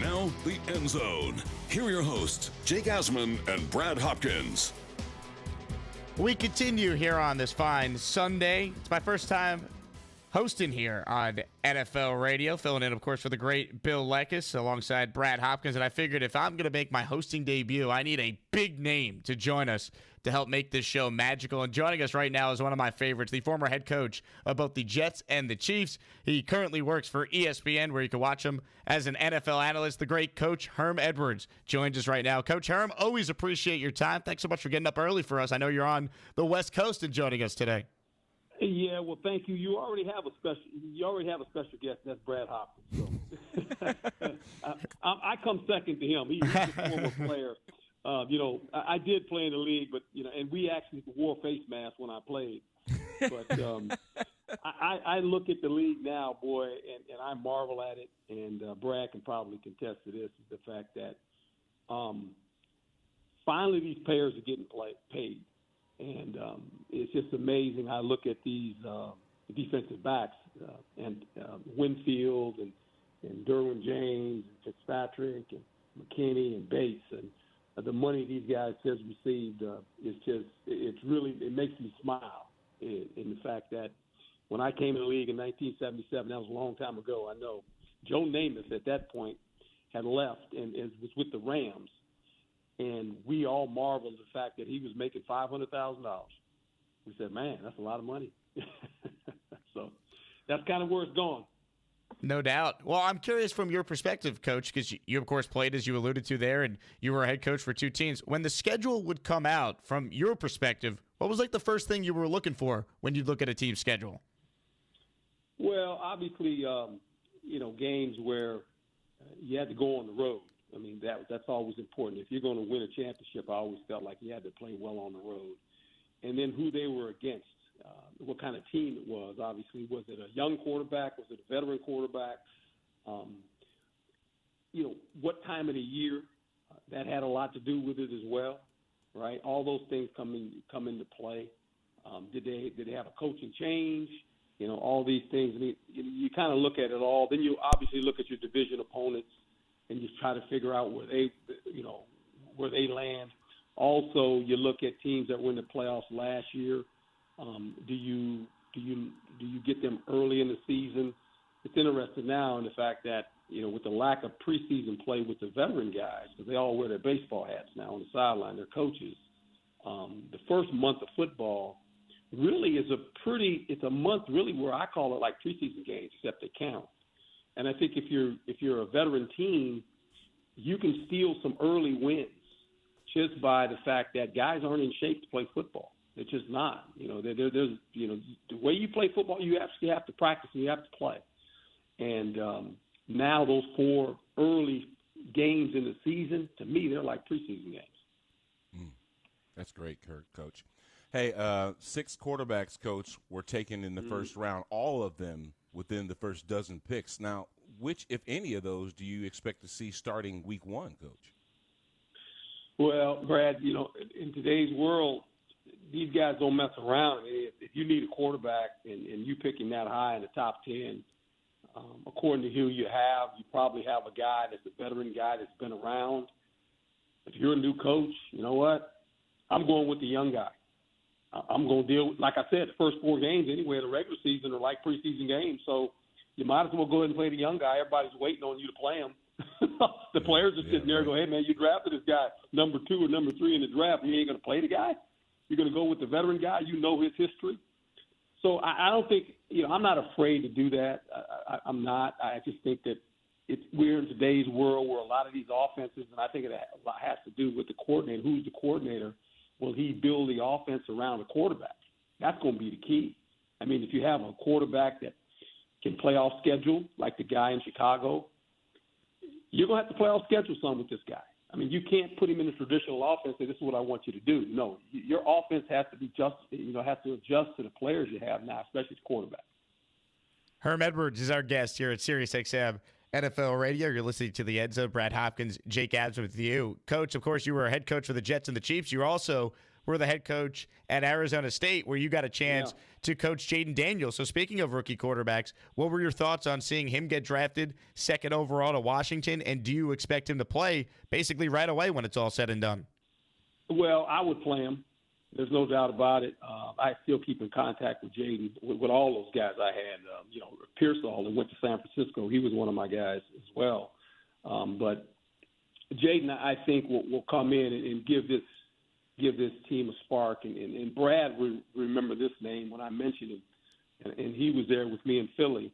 Now, the End Zone. Here are your hosts, Jake Asman and Brad Hopkins. We continue here on this fine Sunday. It's my first time hosting here on NFL Radio, filling in, of course, for the great Bill Lekis alongside Brad Hopkins. And I figured if I'm going to make my hosting debut, I need a big name to join us to help make this show magical. And joining us right now is one of my favorites, the former head coach of both the Jets and the Chiefs. He currently works for ESPN, where you can watch him as an NFL analyst. The great Coach Herm Edwards joins us right now. Coach Herm, always appreciate your time. Thanks so much for getting up early for us. I know you're on the West Coast and joining us today. Yeah, well, thank you. You already have a special guest. That's Brad Hopkins. So. I come second to him. He's a former player. I did play in the league, but and we actually wore face masks when I played. But I look at the league now, boy, and I marvel at it. And Brad can probably contest to this: is the fact that finally these players are getting paid. And it's just amazing. I look at these defensive backs and Winfield and Derwin James and Fitzpatrick and McKinney and Bates, and the money these guys have received it makes me smile. In the fact that when I came in the league in 1977, that was a long time ago. I know Joe Namath at that point had left and was with the Rams. And we all marveled at the fact that he was making $500,000. We said, man, that's a lot of money. So that's kind of where it's going. No doubt. Well, I'm curious from your perspective, Coach, because you, of course, played, as you alluded to there, and you were a head coach for two teams. When the schedule would come out, from your perspective, what was like the first thing you were looking for when you'd look at a team's schedule? Well, obviously, games where you had to go on the road. I mean, that's always important. If you're going to win a championship, I always felt like you had to play well on the road. And then who they were against, what kind of team it was. Obviously, was it a young quarterback? Was it a veteran quarterback? What time of the year? That had a lot to do with it as well, right? All those things come into play. Did they have a coaching change? All these things. I mean, you kind of look at it all. Then you obviously look at your division opponents, and you try to figure out where they land. Also, you look at teams that were in the playoffs last year. Do you get them early in the season? It's interesting now in the fact that with the lack of preseason play with the veteran guys, because they all wear their baseball hats now on the sideline, their coaches. The first month of football really is it's a month really where I call it like preseason games, except they count. And I think if you're a veteran team, you can steal some early wins just by the fact that guys aren't in shape to play football. They're just not. There's the way you play football, you actually have to practice and you have to play. And now those 4 early games in the season, to me, they're like preseason games. That's great, Coach. Hey, 6 quarterbacks, Coach, were taken in the first round, all of them within the first dozen picks. Now, which, if any of those, do you expect to see starting week 1, Coach? Well, Brad, in today's world, these guys don't mess around. If you need a quarterback and you pick him that high in the top 10, according to who you probably have a guy that's a veteran guy that's been around. If you're a new coach, you know what? I'm going with the young guy. I'm going to deal with, like I said, the first 4 games anyway of the regular season are like preseason games. So you might as well go ahead and play the young guy. Everybody's waiting on you to play him. The players are sitting there and go, hey, man, you drafted this guy number 2 or number 3 in the draft. You ain't going to play the guy? You're going to go with the veteran guy? You know his history? So I don't think I'm not afraid to do that. I'm not. I just think that we're in today's world where a lot of these offenses, and I think it has to do with the coordinator. Who's the coordinator? Will he build the offense around the quarterback? That's going to be the key. I mean, if you have a quarterback that can play off schedule, like the guy in Chicago, you're going to have to play off schedule some with this guy. I mean, you can't put him in a traditional offense and say, this is what I want you to do. No, your offense has to be has to adjust to the players you have now, especially the quarterback. Herm Edwards is our guest here at Sirius XM NFL Radio. You're listening to the End Zone. Brad Hopkins, Jake Asman with you. Coach, of course, you were a head coach for the Jets and the Chiefs. You also were the head coach at Arizona State, where you got a chance to coach Jaden Daniels. So speaking of rookie quarterbacks, what were your thoughts on seeing him get drafted second overall to Washington, and do you expect him to play basically right away when it's all said and done? Well, I would play him. There's no doubt about it. I still keep in contact with Jaden, with all those guys I had. Pearsall, that went to San Francisco, he was one of my guys as well. But Jaden, I think, will come in and give this team a spark. And Brad remember this name when I mentioned him, and he was there with me in Philly,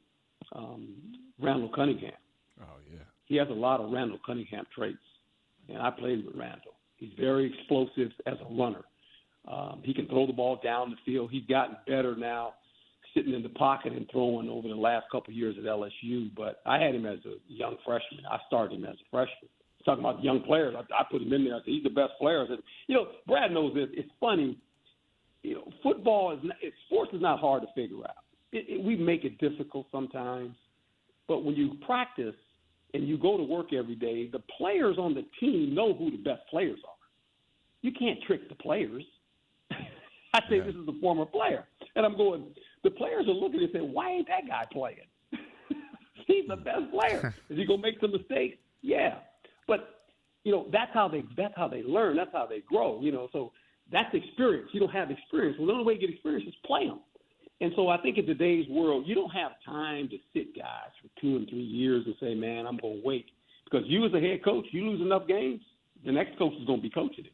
Randall Cunningham. Oh, yeah. He has a lot of Randall Cunningham traits, and I played with Randall. He's very explosive as a runner. He can throw the ball down the field. He's gotten better now, sitting in the pocket and throwing over the last couple of years at LSU. But I had him as a young freshman. I started him as a freshman. Talking about young players, I put him in there. I said, he's the best player. And, Brad knows this. It's funny. Football sports is not hard to figure out. We make it difficult sometimes. But when you practice and you go to work every day, the players on the team know who the best players are. You can't trick the players. I say this is a former player. And I'm going, the players are looking and saying, why ain't that guy playing? He's the best player. Is he going to make some mistakes? Yeah. But, that's how they learn. That's how they grow, So that's experience. You don't have experience. Well, the only way to get experience is play them. And so I think in today's world, you don't have time to sit guys for 2 and 3 years and say, man, I'm going to wait. Because you as a head coach, you lose enough games, the next coach is going to be coaching it.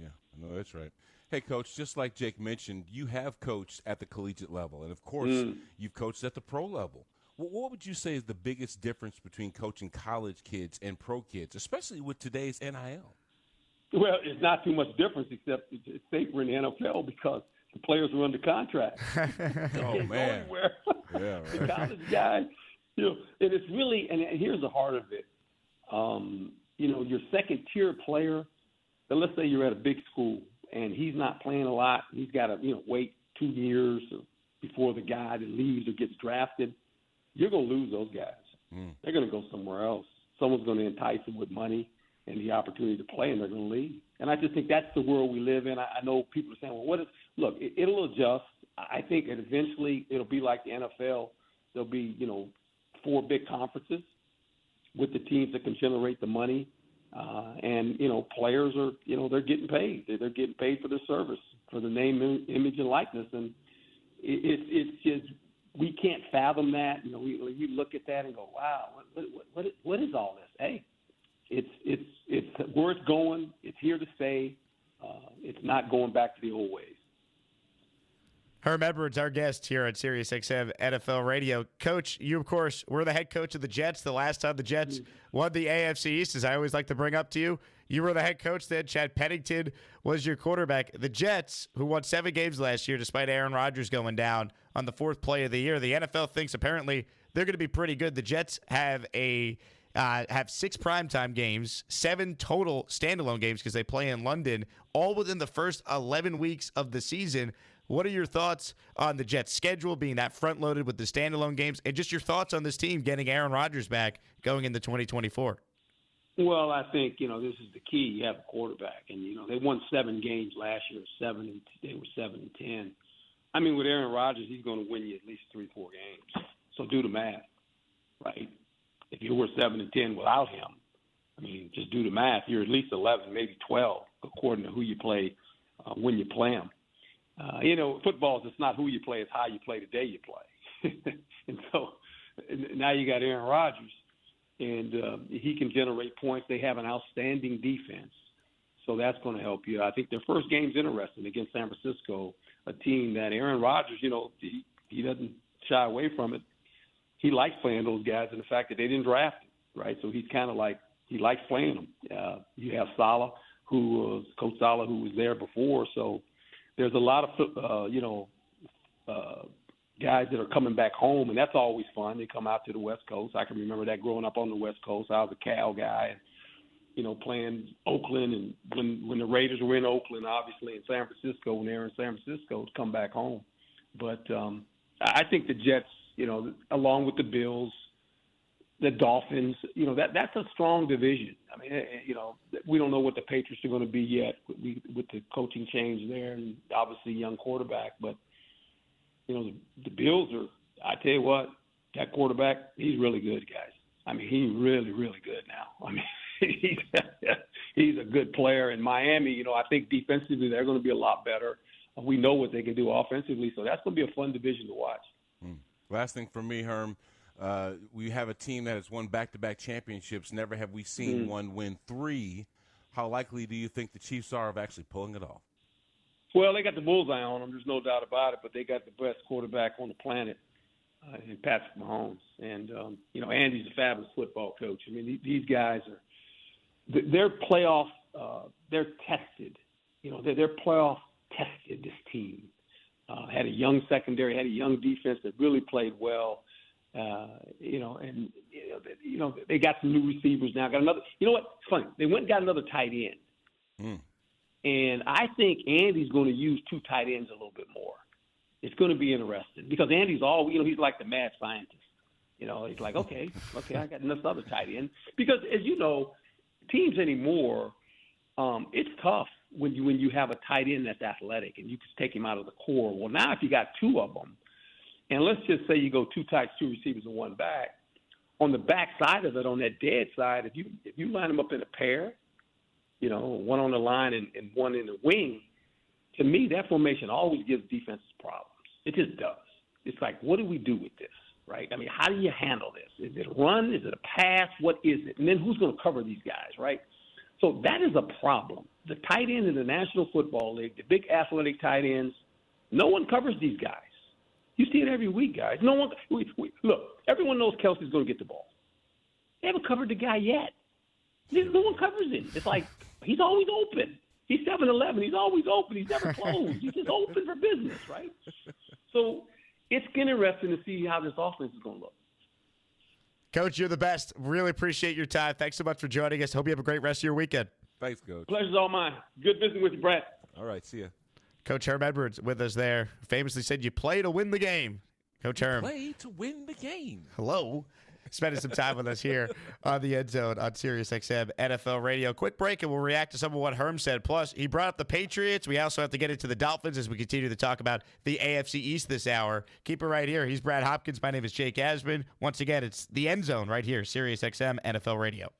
Yeah, no, that's right. Hey, Coach, just like Jake mentioned, you have coached at the collegiate level, and, of course, you've coached at the pro level. What would you say is the biggest difference between coaching college kids and pro kids, especially with today's NIL? Well, it's not too much difference except it's safer in the NFL because the players are under contract. Oh, man. Yeah, right. The college guys, and it's really – and here's the heart of it. Your second-tier player, let's say you're at a big school, and he's not playing a lot. He's got to, wait 2 years before the guy that leaves or gets drafted. You're going to lose those guys. They're going to go somewhere else. Someone's going to entice them with money and the opportunity to play, and they're going to leave. And I just think that's the world we live in. I know people are saying, well, it'll adjust. I think that eventually it'll be like the NFL. There'll be, 4 big conferences with the teams that can generate the money. And players are, they're getting paid. They're getting paid for their service, for the name, image, and likeness. And it's just we can't fathom that. We look at that and go, wow, what is all this? Hey, it's where it's going. It's here to stay. It's not going back to the old ways. Herm Edwards, our guest here at Sirius XM NFL Radio. Coach, you, of course, were the head coach of the Jets the last time the Jets won the AFC East, as I always like to bring up to you. You were the head coach then. Chad Pennington was your quarterback. The Jets, who won 7 games last year despite Aaron Rodgers going down on the 4th play of the year, the NFL thinks apparently they're going to be pretty good. The Jets have 6 primetime games, 7 total standalone games because they play in London, all within the first 11 weeks of the season. What are your thoughts on the Jets' schedule being that front-loaded with the standalone games, and just your thoughts on this team getting Aaron Rodgers back going into 2024? Well, I think, this is the key. You have a quarterback, and, they won 7 games last year, they were 7-10. I mean, with Aaron Rodgers, he's going to win you at least 3-4 games. So do the math, right? If you were 7-10 without him, I mean, just do the math. You're at least 11, maybe 12, according to who you play when you play them. Football is just not who you play, it's how you play the day you play. And so now you got Aaron Rodgers, and he can generate points. They have an outstanding defense, so that's going to help you. I think their first game's interesting against San Francisco, a team that Aaron Rodgers, he doesn't shy away from it. He likes playing those guys, and the fact that they didn't draft him, right? So he's kind of like he likes playing them. You have Coach Saleh, who was there before, so there's a lot of, guys that are coming back home, and that's always fun. They come out to the West Coast. I can remember that growing up on the West Coast. I was a Cal guy, and, playing Oakland, and when the Raiders were in Oakland, obviously, in San Francisco, when they were in San Francisco, to come back home. But I think the Jets, along with the Bills, the Dolphins. That's a strong division. I mean, we don't know what the Patriots are going to be yet with the coaching change there, and obviously young quarterback. But the Bills are. I tell you what, that quarterback, he's really good, guys. I mean, he's really, really good now. I mean, he's a good player. In Miami, I think defensively they're going to be a lot better. We know what they can do offensively, so that's going to be a fun division to watch. Last thing for me, Herm, we have a team that has won back-to-back championships. Never have we seen one win 3. How likely do you think the Chiefs are of actually pulling it off? Well, they got the bullseye on them. There's no doubt about it, but they got the best quarterback on the planet in Patrick Mahomes. And, Andy's a fabulous football coach. I mean, these guys they're playoff, they're tested. They're playoff tested, this team. Had a young secondary, had a young defense that really played well. They got some new receivers now. Got another. You know what? It's funny. They went and got another tight end. And I think Andy's going to use 2 tight ends a little bit more. It's going to be interesting because Andy's he's like the mad scientist. He's like, okay, I got another tight end. Because as you know, teams anymore, it's tough when you have a tight end that's athletic and you can take him out of the core. Well, now if you got 2 of them, and let's just say you go 2 tights, 2 receivers, and 1 back, on the back side of it, on that dead side, if you line them up in a pair, one on the line and one in the wing, to me that formation always gives defenses problems. It just does. It's like, what do we do with this, right? I mean, how do you handle this? Is it a run? Is it a pass? What is it? And then who's going to cover these guys, right? So that is a problem. The tight end in the National Football League, the big athletic tight ends, no one covers these guys. You see it every week, guys. No one. Look, everyone knows Kelsey's going to get the ball. They haven't covered the guy yet. No one covers him. It's like he's always open. He's 7'11". He's always open. He's never closed. He's just open for business, right? So it's interesting to see how this offense is going to look. Coach, you're the best. Really appreciate your time. Thanks so much for joining us. Hope you have a great rest of your weekend. Thanks, Coach. Pleasure's all mine. Good visiting with you, Brad. All right, see ya. Coach Herm Edwards with us there. Famously said, you play to win the game. Coach Herm. Play to win the game. Hello. Spending some time with us here on the End Zone on Sirius XM NFL Radio. Quick break, and we'll react to some of what Herm said. Plus, he brought up the Patriots. We also have to get into the Dolphins as we continue to talk about the AFC East this hour. Keep it right here. He's Brad Hopkins. My name is Jake Asman. Once again, it's the End Zone right here, Sirius XM NFL Radio.